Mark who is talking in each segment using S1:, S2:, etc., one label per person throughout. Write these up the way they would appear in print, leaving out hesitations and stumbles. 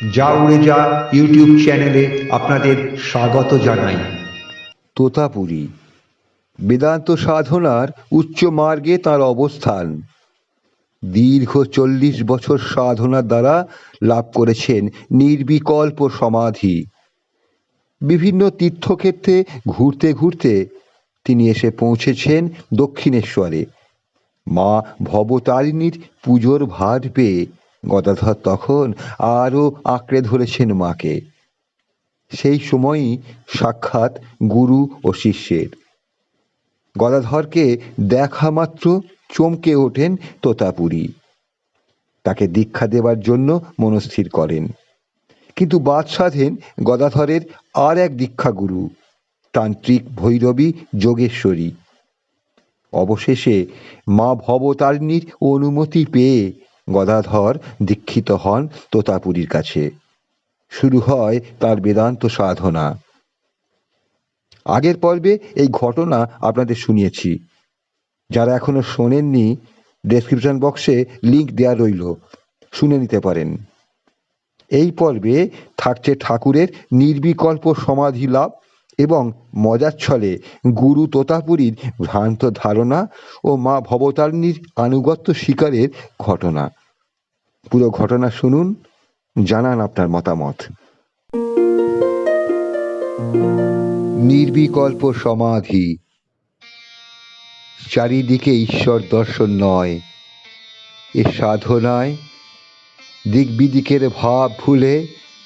S1: যা উড়ে যা ইউটিউব চ্যানেলে আপনাদের স্বাগত জানাই।
S2: তোতাপুরী বেদান্ত সাধনার উচ্চ মার্গে তার অবস্থান। দীর্ঘ 40 বছর সাধনার দ্বারা লাভ করেছেন নির্বিকল্প সমাধি। বিভিন্ন তীর্থক্ষেত্রে ঘুরতে ঘুরতে তিনি এসে পৌঁছেছেন দক্ষিণেশ্বরে। মা ভবতারিণীর পুজোর ভার পেয়ে গদাধর তখন আরও আঁকড়ে ধরেছেন মাকে। সেই সময়ই সাক্ষাৎ গুরু ও শিষ্যের। গদাধরকে দেখা মাত্র চমকে ওঠেন তোতাপুরী। তাকে দীক্ষা দেবার জন্য মনস্থির করেন, কিন্তু বাদ সাধেন গদাধরের আর এক দীক্ষাগুরু, তান্ত্রিক ভৈরবী যোগেশ্বরী। অবশেষে মা ভবতারিণীর অনুমতি পেয়ে গদাধর দীক্ষিত হন তোতাপুরীর কাছে। শুরু হয় তার বেদান্ত সাধনা। আগের পর্বে এই ঘটনা আপনাদের শুনিয়েছি। যারা এখনো শোনেননি, ডেসক্রিপশন বক্সে লিংক দেওয়া রইল, শুনে নিতে পারেন। এই পর্বে থাকছে ঠাকুরের নির্বিকল্প সমাধি লাভ এবং মজার ছলে গুরু তোতাপুরীর ভ্রান্ত ধারণা ও মা ভবতারিণীর আনুগত্য স্বীকারের ঘটনা। পুরো ঘটনা শুনুন, জানান আপনার মতামত। নির্বিকল্প সমাধি। চারিদিকে ঈশ্বর দর্শন নয়, এ সাধনায় দিক বিদিকের ভাব ভুলে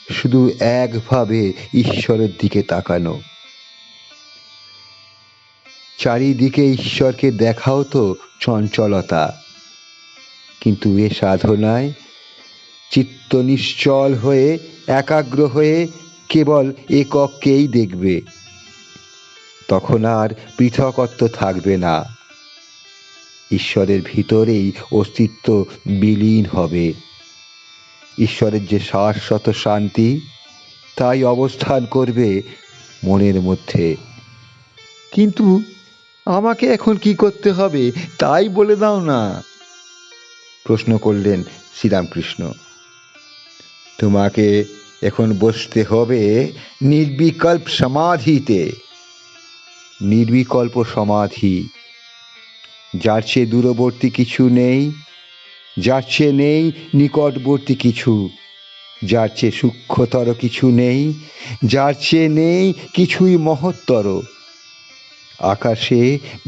S2: শুধু একভাবে ঈশ্বরের দিকে তাকানো। চারিদিকে ঈশ্বরকে দেখাও তো চঞ্চলতা, কিন্তু এ সাধনায় চিত্ত নিশ্চল হয়ে একাগ্র হয়ে কেবল এককেই দেখবে। তখন আর পৃথকত্ব থাকবে না, ঈশ্বরের ভিতরেই অস্তিত্ব বিলীন হবে। ঈশ্বরের যে শাশ্বত শান্তি, তাই অবস্থান করবে মনের মধ্যে। কিন্তু আমাকে এখন কি করতে হবে তাই বলে দাও না, প্রশ্ন করলেন শ্রীরামকৃষ্ণ। তোমাকে এখন বসতে হবে নির্বিকল্প সমাধিতে। নির্বিকল্প সমাধি, যার চেয়ে দূরবর্তী কিছু নেই, যার চেয়ে নেই নিকটবর্তী কিছু, যার চেয়ে সূক্ষ্মতর কিছু নেই, যার চেয়ে নেই কিছুই মহত্তর। আকাশে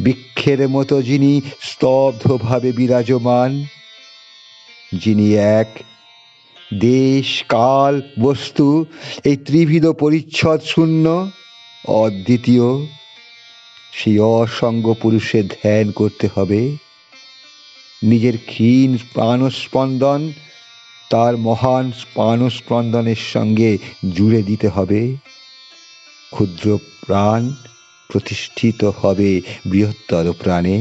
S2: বৃক্ষের মতো যিনি স্তব্ধভাবে বিরাজমান, যিনি এক, দেশ কাল বস্তু এই ত্রিবিধ পরিচ্ছদ শূন্য, অদ্বিতীয়, সেই অসঙ্গ পুরুষের ধ্যান করতে হবে। নিজের ক্ষীণ প্রাণস্পন্দন তার মহান প্রাণস্পন্দনের সঙ্গে জুড়ে দিতে হবে। ক্ষুদ্র প্রাণ প্রতিষ্ঠিত হবে বৃহত্তর প্রাণে।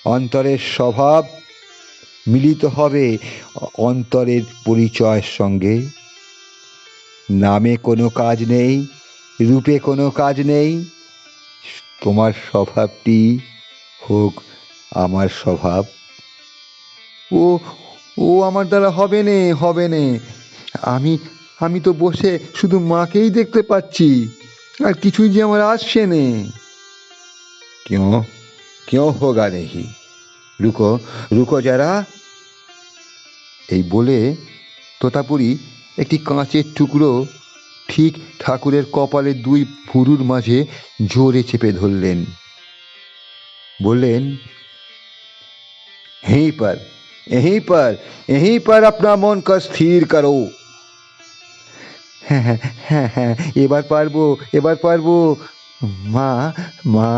S2: অন্তরের স্বভাব মিলিত হবে অন্তরের পরিচয়ের সঙ্গে। নামে কোনো কাজ নেই, রূপে কোনো কাজ নেই, তোমার স্বভাবটি হোক আমার স্বভাব। ও ও আমার দ্বারা হবে নে, হবে নে। আমি আমি তো বসে শুধু মাকেই দেখতে পাচ্ছি, আর কিছুই যে আমার আসছে নে। क्यों क्यों होगा नहीं, রুকো রুকো যারা। এই বলে তোতাপুরী একটি কাঁচের টুকরো ঠিক ঠাকুরের কপালের দুই ভুরুর মাঝে জোরে চেপে ধরলেন। বললেন, यहीं पर यहीं पर यहीं पर अपना मन का स्थिर करो। হ্যাঁ হ্যাঁ হ্যাঁ হ্যাঁ, এবার পারবো, এবার পারবো। মা মা,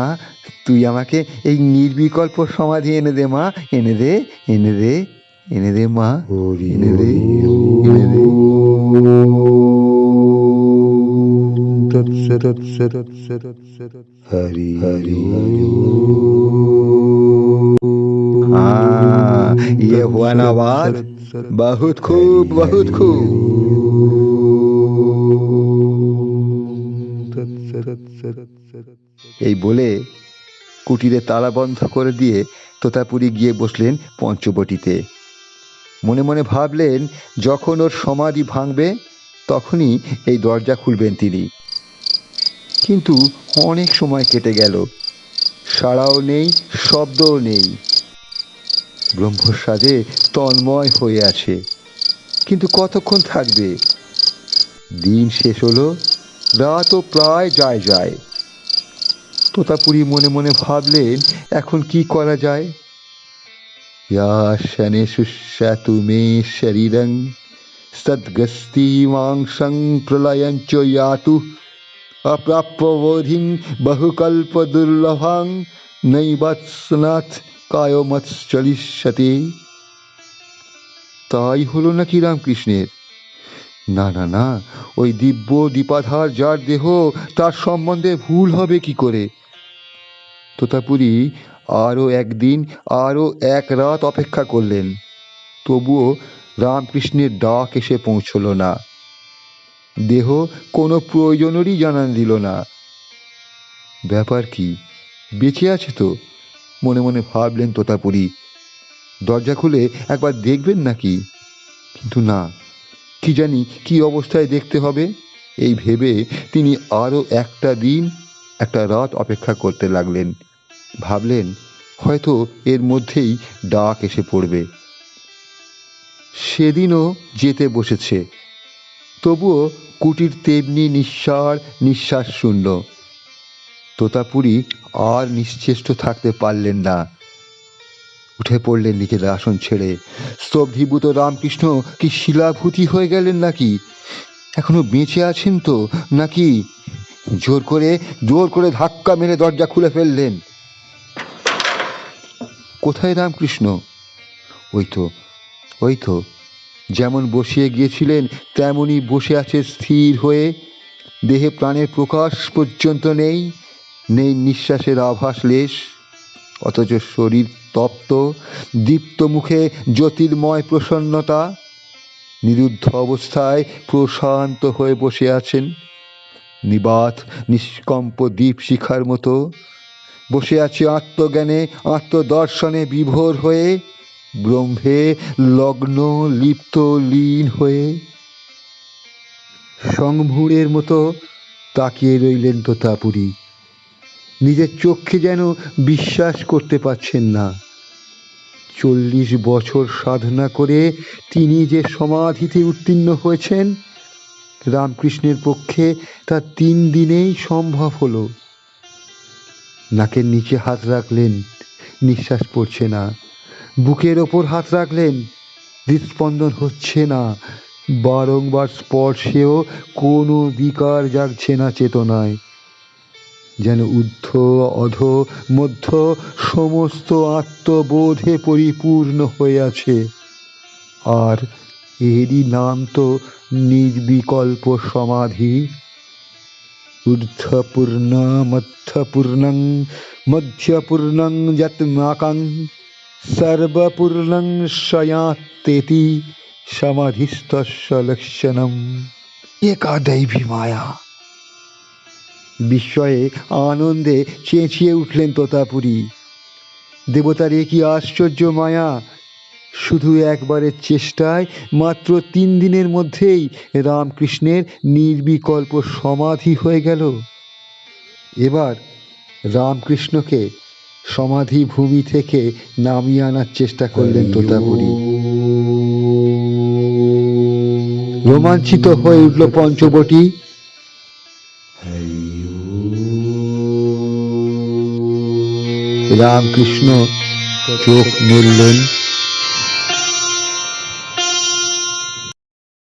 S2: তুই আমাকে এই নির্বিকল্প সমাধি এনে দে মা, এনে দে, এনে দে, এনে দে মা, এনে দে, এনে দে। হরি হরি। हाँ, ये हुआ ना बात, बहुत खूब बहुत खूब। এই বলে কুটিরে তালা বন্ধ করে দিয়ে তোতাপুরী গিয়ে বসলেন পঞ্চবটিতে। মনে মনে ভাবলেন যখন ওর সমাধি ভাঙবে তখনই এই দরজা খুলবেন তিনি। কিন্তু অনেক সময় কেটে গেল, সাড়াও নেই, শব্দও নেই। ব্রহ্মস্বাদে তন্ময় হয়ে আছে, কিন্তু কতক্ষণ থাকবে? দিন শেষ হলো, রাতও প্রায় যায় যায়। তোতাপুরি মনে মনে ভাবলেন এখন কি করা যায়। ইয়া শনে শুষ্যাতু মে শরীরং সদ্গস্তি মাংসং প্রলয়ঞ্চ ইয়াতু অপ্রাপ্যবোধিং বহুকল্প দুর্লভাং নৈবৎসনাথ কায়মৎসলিষ্যতে। তাই হলো নাকি রামকৃষ্ণের? না না না, ওই দিব্য দীপাধার যার দেহ, তার সম্বন্ধে ভুল হবে কি করে? তোতাপুরি আরও একদিন, আরও এক রাত অপেক্ষা করলেন, তবুও রামকৃষ্ণের ডাক এসে পৌঁছল না। দেহ কোনো প্রয়োজনেরই জানান দিল না। ব্যাপার কি, বেঁচে আছে তো? মনে মনে ভাবলেন তোতাপুরি। দরজা খুলে একবার দেখবেন নাকি? কিন্তু না, কি জানি কি অবস্থায় দেখতে হবে, এই ভেবে তিনি আরও একটা দিন, একটা রাত অপেক্ষা করতে লাগলেন। ভাবলেন হয়তো এর মধ্যেই ডাক এসে পড়বে। সেদিনও যেতে বসেছে, তবুও কুটির তেমনি নিঃসার নিঃশ্বাস শূন্য। তোতাপুরি আর নিশ্চেষ্ট থাকতে পারলেন না, উঠে পড়লেন নিজের আসন ছেড়ে। স্তব্ধীভূত রামকৃষ্ণ কি শিলাভূতি হয়ে গেলেন নাকি? এখনো বেঁচে আছেন তো নাকি? জোর করে ধাক্কা মেরে দরজা খুলে ফেললেন। কোথায় রামকৃষ্ণ? ওই তো যেমন বসিয়ে গিয়েছিলেন তেমনই বসে আছে স্থির হয়ে। দেহে প্রাণের প্রকাশ পর্যন্ত নেই, নেই নিঃশ্বাসের আভাস লেশ, অথচ শরীর তপ্ত, দীপ্ত মুখে জ্যোতির্ময় প্রসন্নতা। নিরুদ্ধ অবস্থায় প্রশান্ত হয়ে বসে আছেন, নিবাত নিষ্কম্প দীপ শিখার মতো। বসে আছে আত্মজ্ঞানে, আত্মদর্শনে বিভোর হয়ে, ব্রহ্মে লগ্ন, লিপ্ত, লীন হয়ে। সংভূরের মতো তাকিয়ে রইলেন তোতাপুরি। নিজের চোখে যেন বিশ্বাস করতে পারছেন না। 40 বছর সাধনা করে তিনি যে সমাধিতে উত্তীর্ণ হয়েছেন, রামকৃষ্ণের পক্ষে তা 3 দিনেই সম্ভব হলো। নাকের নিচে হাত রাখলেন, নিঃশ্বাস পড়ছে না। বুকের ওপর হাত রাখলেন, হৃদস্পন্দন হচ্ছে না। বারংবার স্পর্শেও কোনো বিকার জাগছে না চেতনায়। যেন ঊর্ধ্ব অধ মধ্য সমস্ত আত্মবোধে পরিপূর্ণ হয়ে আছে। আর এরই নাম তো নির্বিকল্প সমাধি। ঊর্ধ্বপূর্ণ মধ্যপূর্ণং মধ্যপূর্ণং যৎমাকং সর্বপূর্ণং শয়াতেতি সমাধিস্তস্য লক্ষণম। একা দৈবী মায়া। বিস্ময়ে আনন্দে চেঁচিয়ে উঠলেন তোতাপুরি। দেবতার এ কি আশ্চর্য মায়া! শুধু একবারের চেষ্টায় মাত্র 3 দিনের মধ্যেই রামকৃষ্ণের নির্বিকল্প সমাধি হয়ে গেল। এবার রামকৃষ্ণকে সমাধি ভূমি থেকে নামিয়ে আনার চেষ্টা করলেন তোতাপুরি। রোমাঞ্চিত হয়ে উঠল পঞ্চবটী। রামকৃষ্ণ চোখ মেললেন।